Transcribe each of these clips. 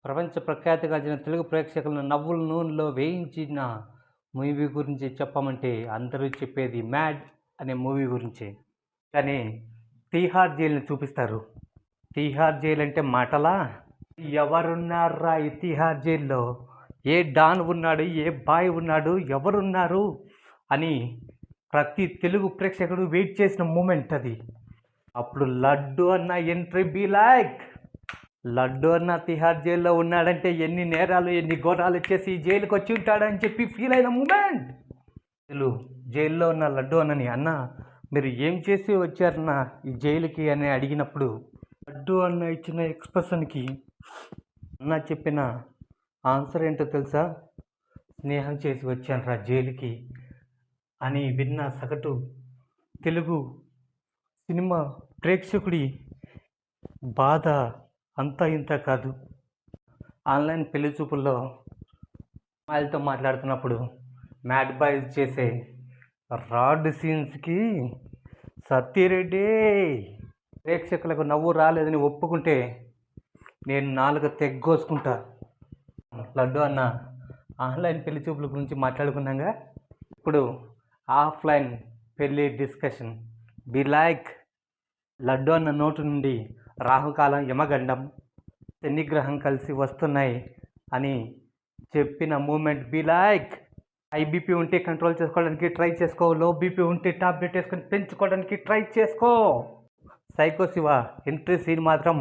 ప్రపంచ ప్రఖ్యాతిగాంచిన తెలుగు ప్రేక్షకులను నవ్వుల నూనెలో వేయించిన మూవీ గురించి చెప్పమంటే అందరూ చెప్పేది 'మ్యాడ్' అనే మూవీ గురించే. కానీ తీహార్ జైలుని చూపిస్తారు. తీహార్ జైలు అంటే మాటలా? ఎవరున్నారా ఈ తీహార్ జైల్లో? ఏ డాన్ ఉన్నాడు? ఏ బాయ్ ఉన్నాడు? ఎవరున్నారు? అని ప్రతి తెలుగు ప్రేక్షకుడు వెయిట్ చేసిన మూమెంట్ అది. అప్పుడు లడ్డు అన్న ఎంట్రీ బీ లైక్. లడ్డు అన్న తిహార్ జైల్లో ఉన్నాడంటే ఎన్ని నేరాలు ఎన్ని ఘోరాలు చేసి జైలుకి వచ్చి ఉంటాడని చెప్పి ఫీల్ అయిన మూమెంట్. జైల్లో ఉన్న లడ్డు అన్నని, అన్న మీరు ఏం చేసి వచ్చారన్న ఈ జైలుకి అని అడిగినప్పుడు లడ్డు అన్న ఇచ్చిన ఎక్స్ప్రెషన్కి అన్న చెప్పిన ఆన్సర్ ఏంటో తెలుసా? స్నేహం చేసి వచ్చాను రా జైలుకి అని విన్న సగటు తెలుగు సినిమా ప్రేక్షకుడి బాధ అంతా ఇంత కాదు. ఆన్లైన్ పెళ్లి చూపుల్లో అమ్మాయిలతో మాట్లాడుతున్నప్పుడు మ్యాడ్ బాయ్స్ చేసే రాడ్ సీన్స్కి సత్యరెడ్డి ప్రేక్షకులకు నవ్వు రాలేదని ఒప్పుకుంటే నేను నాలుగు తెగ్గోసుకుంటా. లడ్డు అన్న ఆన్లైన్ పెళ్లి చూపుల గురించి మాట్లాడుకున్నాగా, ఇప్పుడు ఆఫ్లైన్ పెళ్ళి డిస్కషన్ బి లైక్. లడ్డు అన్న నోటు నుండి రాహుకాలం యమగండం శనిగ్రహం కలిసి వస్తున్నాయి అని చెప్పిన moment be like. High BP ఉంటే కంట్రోల్ చేసుకోవడానికి ట్రై చేసుకో, లో బీపీ ఉంటే టాబ్లెట్ వేసుకొని పెంచుకోవడానికి ట్రై చేసుకో. సైకో శివ ఎంట్రీ సీన్ మాత్రం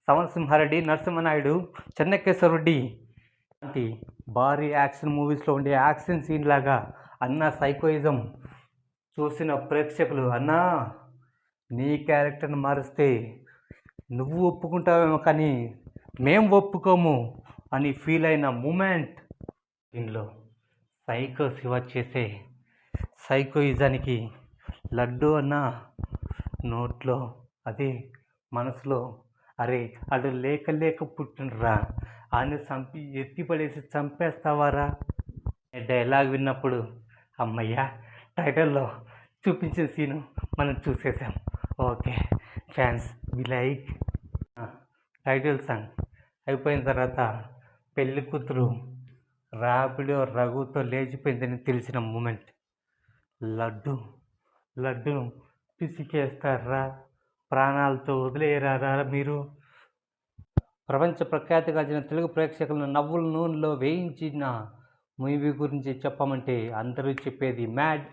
సమరసింహారెడ్డి, నరసింహనాయుడు, చెన్నకేశ్వరరెడ్డి లాంటి భారీ యాక్షన్ మూవీస్లో ఉండే యాక్షన్ సీన్ లాగా అన్న సైకోయిజం చూసిన ప్రేక్షకులు, అన్నా నీ క్యారెక్టర్ని మారిస్తే నువ్వు ఒప్పుకుంటావేమో కానీ మేం ఒప్పుకోము అని ఫీల్ అయిన మూమెంట్. దీనిలో సైకో శివ చేసే సైకోయిజానికి లడ్డు అన్న నోట్లో అదే మనసులో అరే అడు లేక లేక పుట్టినరా అని చంపి ఎత్తిపడేసి చంపేస్తావారా డైలాగ్ విన్నప్పుడు అమ్మయ్యా టైటిల్లో చూపించిన సీను మనం చూసేసాం. Okay fans we like. Title song అయిపోయిన తర్వాత పెళ్లి కూతురు ర్యాపిడో రఘుతో లేచిపోయిందని తెలిసిన మూమెంట్. లడ్డును పిసికేస్తారా, ప్రాణాలతో వదిలేయరారా మీరు? ప్రపంచ ప్రఖ్యాతిగాంచిన తెలుగు ప్రేక్షకులను నవ్వుల నూనెలో వేయించిన మూవీ గురించి చెప్పమంటే అందరూ చెప్పేది 'మ్యాడ్'